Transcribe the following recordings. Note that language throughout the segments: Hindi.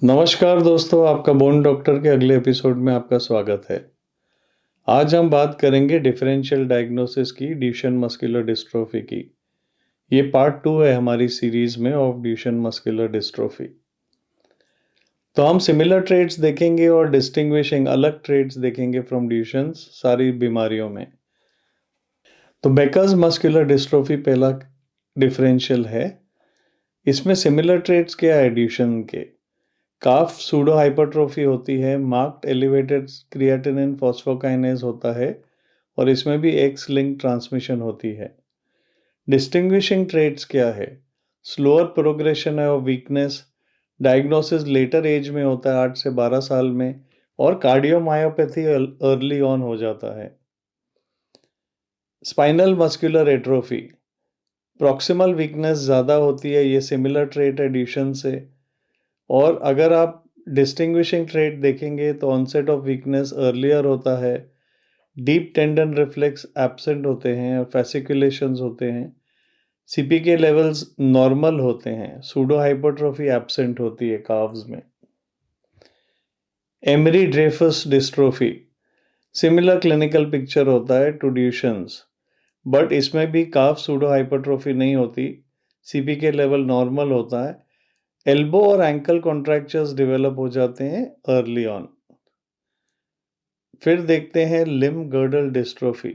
नमस्कार दोस्तों, आपका बोन डॉक्टर के अगले एपिसोड में आपका स्वागत है। आज हम बात करेंगे डिफरेंशियल डायग्नोसिस की ड्यूशेन मस्कुलर डिस्ट्रोफी की। ये पार्ट 2 है हमारी सीरीज में ऑफ ड्यूशेन मस्कुलर डिस्ट्रोफी। तो हम सिमिलर ट्रेट्स देखेंगे और डिस्टिंग्विशिंग अलग ट्रेट्स देखेंगे फ्रॉम ड्यूशेन्स सारी बीमारियों में। तो बेकर्स मस्कुलर डिस्ट्रोफी पहला डिफरेंशियल है। इसमें सिमिलर ट्रेट्स क्या है ड्यूशेन के? काफ सूडो हाइपरट्रोफी होती है, मार्क्ड एलिवेटेड क्रिएटिनिन फॉस्फोकाइनेज होता है और इसमें भी एक्स लिंक ट्रांसमिशन होती है। डिस्टिंग्विशिंग ट्रेट्स क्या है? स्लोअर प्रोग्रेशन है of weakness, diagnosis later age में होता है 8 से 12 साल में और कार्डियोमायोपैथी अर्ली ऑन हो जाता है। Spinal muscular atrophy, proximal weakness ज़्यादा होती है, ये सिमिलर ट्रेट है ड्यूशेन से। और अगर आप डिस्टिंग्विशिंग ट्रेट देखेंगे तो ऑनसेट ऑफ वीकनेस अर्लियर होता है, डीप टेंडन रिफ्लेक्स एब्सेंट होते हैं और फैसिकुलेशंस होते हैं, सीपीके लेवल्स नॉर्मल होते हैं, सूडो हाइपरट्रोफी एब्सेंट होती है काव्स में। Emery Dreifuss dystrophy, similar clinical picture होता है टू ड्यूशेन्स, बट इसमें भी काफ सूडो हाइपरट्रोफी नहीं होती, सीपीके लेवल नॉर्मल होता है, एल्बो और एंकल कॉन्ट्रैक्चर्स डेवलप हो जाते हैं अर्ली ऑन। फिर देखते हैं लिम्ब गर्डल डिस्ट्रोफी।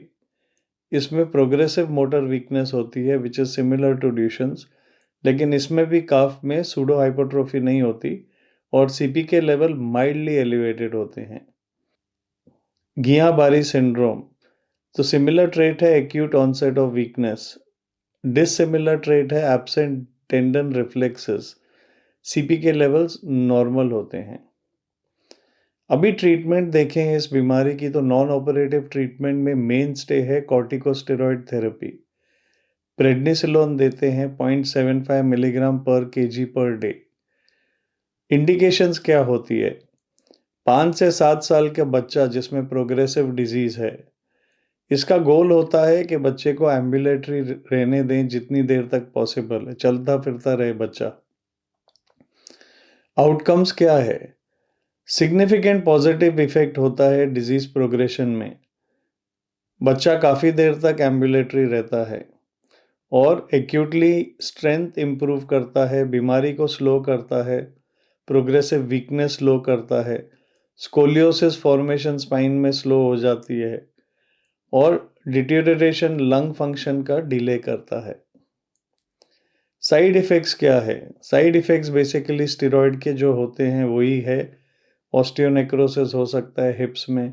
इसमें प्रोग्रेसिव मोटर वीकनेस होती है विच इज सिमिलर टू ड्यूशेन्स, लेकिन इसमें भी काफ में सूडो हाइपरट्रोफी नहीं होती और सीपीके लेवल माइल्डली एलिवेटेड होते हैं। घिया-बारी सिंड्रोम, तो सिमिलर ट्रेट है acute onset of weakness, dissimilar trait है absent tendon reflexes, CPK levels normal होते हैं। अभी ट्रीटमेंट देखें इस बीमारी की तो नॉन ऑपरेटिव ट्रीटमेंट में मेन स्टे है कॉर्टिकोस्टेरॉइड थेरेपी। प्रेडनिसोलोन देते हैं 0.75 मिलीग्राम पर केजी पर डे। इंडिकेशंस क्या होती है? 5 से 7 साल का बच्चा जिसमें प्रोग्रेसिव डिजीज है, इसका गोल होता है कि बच्चे को एम्बुलेटरी रहने दें जितनी देर तक पॉसिबल है, चलता फिरता रहे बच्चा। आउटकम्स क्या है? सिग्निफिकेंट पॉजिटिव इफेक्ट होता है डिजीज प्रोग्रेशन में, बच्चा काफ़ी देर तक एम्बुलेटरी रहता है और एक्यूटली स्ट्रेंथ इम्प्रूव करता है, बीमारी को स्लो करता है, प्रोग्रेसिव वीकनेस स्लो करता है, स्कोलियोसिस फॉर्मेशन स्पाइन में स्लो हो जाती है और डिटेरियोरेशन लंग फंक्शन का डिले करता है। साइड इफ़ेक्ट्स क्या है? साइड इफ़ेक्ट्स बेसिकली स्टेरॉइड के जो होते हैं वही है। ऑस्टियोनेक्रोसिस हो सकता है हिप्स में,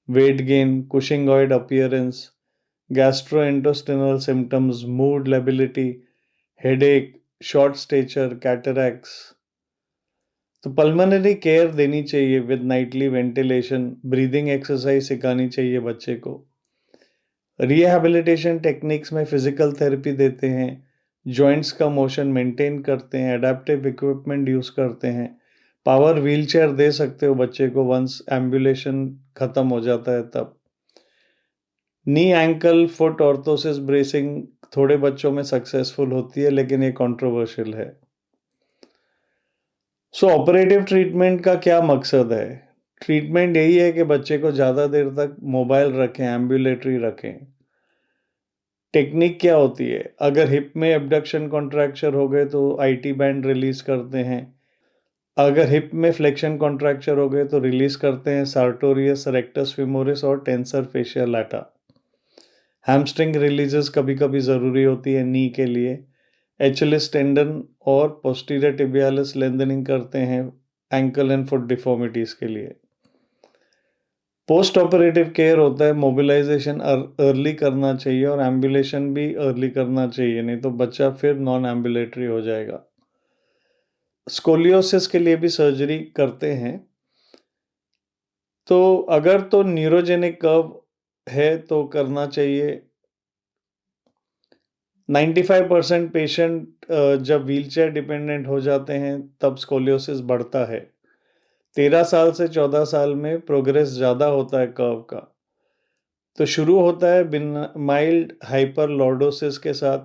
weight gain, cushingoid appearance, gastrointestinal symptoms, mood lability, headache, short stature, cataracts. तो पल्मोनरी केयर देनी चाहिए with nightly ventilation, breathing exercise सिखानी चाहिए बच्चे को। रिहैबिलिटेशन टेक्निक्स में फिजिकल थेरेपी देते हैं, जॉइंट्स का मोशन मेंटेन करते हैं, एडेप्टिव इक्विपमेंट यूज़ करते हैं, पावर व्हीलचेयर दे सकते हो बच्चे को वंस एम्बुलेशन ख़त्म हो जाता है तब। नी एंकल फुट ऑर्थोसिस ब्रेसिंग थोड़े बच्चों में सक्सेसफुल होती है लेकिन ये कंट्रोवर्शियल है। सो ऑपरेटिव ट्रीटमेंट का क्या मकसद है? ट्रीटमेंट यही है कि बच्चे को ज़्यादा देर तक मोबाइल रखें, एम्बुलेटरी रखें। टेक्निक क्या होती है? अगर हिप में एब्डक्शन कॉन्ट्रैक्चर हो गए तो आईटी बैंड रिलीज करते हैं, अगर हिप में फ्लेक्शन कॉन्ट्रैक्चर हो गए तो रिलीज करते हैं सार्टोरियस रेक्टस फिमोरिस और टेंसर फेशिया लाटा। हैमस्ट्रिंग रिलीजेस कभी कभी ज़रूरी होती है नी के लिए। एचएलएस टेंडन और पोस्टीरियर टिबियालिस लेंथनिंग करते हैं एंकल एंड फुट डिफॉर्मिटीज़ के लिए। पोस्ट ऑपरेटिव केयर होता है, मोबिलाइजेशन अर्ली करना चाहिए और एम्बुलेशन भी अर्ली करना चाहिए, नहीं तो बच्चा फिर नॉन एम्बुलेटरी हो जाएगा। स्कोलियोसिस के लिए भी सर्जरी करते हैं। तो अगर तो न्यूरोजेनिक कर्व है तो करना चाहिए। 95% पेशेंट जब व्हीलचेयर डिपेंडेंट हो जाते हैं तब स्कोलियोसिस बढ़ता है। 13 साल से 14 साल में प्रोग्रेस ज़्यादा होता है कर्व का। तो शुरू होता है बिन माइल्ड हाइपर लॉर्डोसिस के साथ,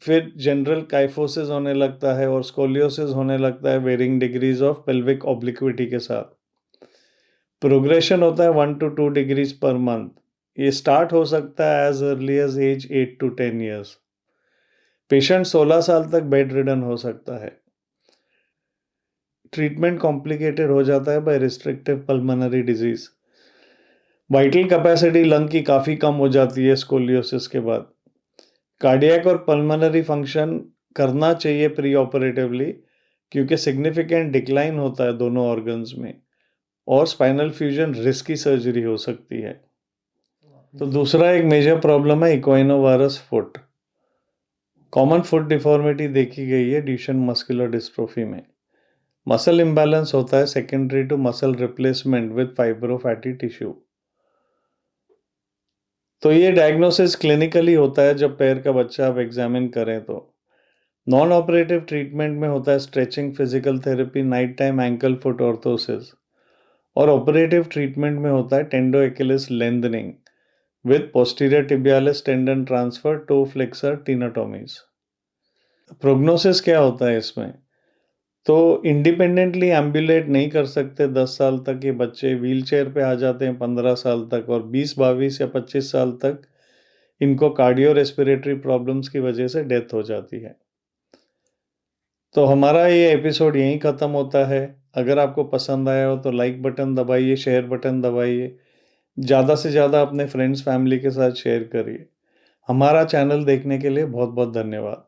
फिर जनरल काइफोसिस होने लगता है और स्कोलियोसिस होने लगता है varying degrees of pelvic obliquity के साथ। प्रोग्रेशन होता है 1 to 2 डिग्रीज पर मंथ। ये स्टार्ट हो सकता है age early age age 8 to 10 years. Patient 16 साल तक बेड रिडन हो सकता है। ट्रीटमेंट कॉम्प्लिकेटेड हो जाता है by restrictive pulmonary disease. Vital capacity lung की काफ़ी कम हो जाती है स्कोलियोसिस के बाद। कार्डियक और पल्मोनरी फंक्शन करना चाहिए प्री ऑपरेटिवली, क्योंकि सिग्निफिकेंट डिक्लाइन होता है दोनों ऑर्गन्स में और स्पाइनल फ्यूजन रिस्की सर्जरी हो सकती है। तो दूसरा एक मेजर प्रॉब्लम है equinovarus foot. Common foot deformity देखी गई है ड्यूशेन मस्कुलर डिस्ट्रोफी में। मसल इम्बैलेंस होता है secondary to muscle replacement with fibrofatty tissue. तो ये डायग्नोसिस क्लिनिकली होता है जब पैर का बच्चा आप एग्जामिन करें तो। नॉन ऑपरेटिव ट्रीटमेंट में होता है stretching, physical therapy, night time ankle foot orthosis. और ऑपरेटिव ट्रीटमेंट में होता है tendo Achilles lengthening with posterior tibialis tendon transfer, toe flexor tenotomies. Prognosis क्या होता है इसमें? तो इंडिपेंडेंटली एम्बुलेट नहीं कर सकते 10 साल तक ये बच्चे, व्हील चेयर पे आ जाते हैं 15 साल तक, और 20, 22 या 25 साल तक इनको कार्डियो रेस्पिरेटरी प्रॉब्लम्स की वजह से डेथ हो जाती है। तो हमारा ये एपिसोड यहीं ख़त्म होता है। अगर आपको पसंद आया हो तो लाइक बटन दबाइए, शेयर बटन दबाइए, ज़्यादा से ज़्यादा अपने फ्रेंड्स फैमिली के साथ शेयर करिए। हमारा चैनल देखने के लिए बहुत बहुत धन्यवाद।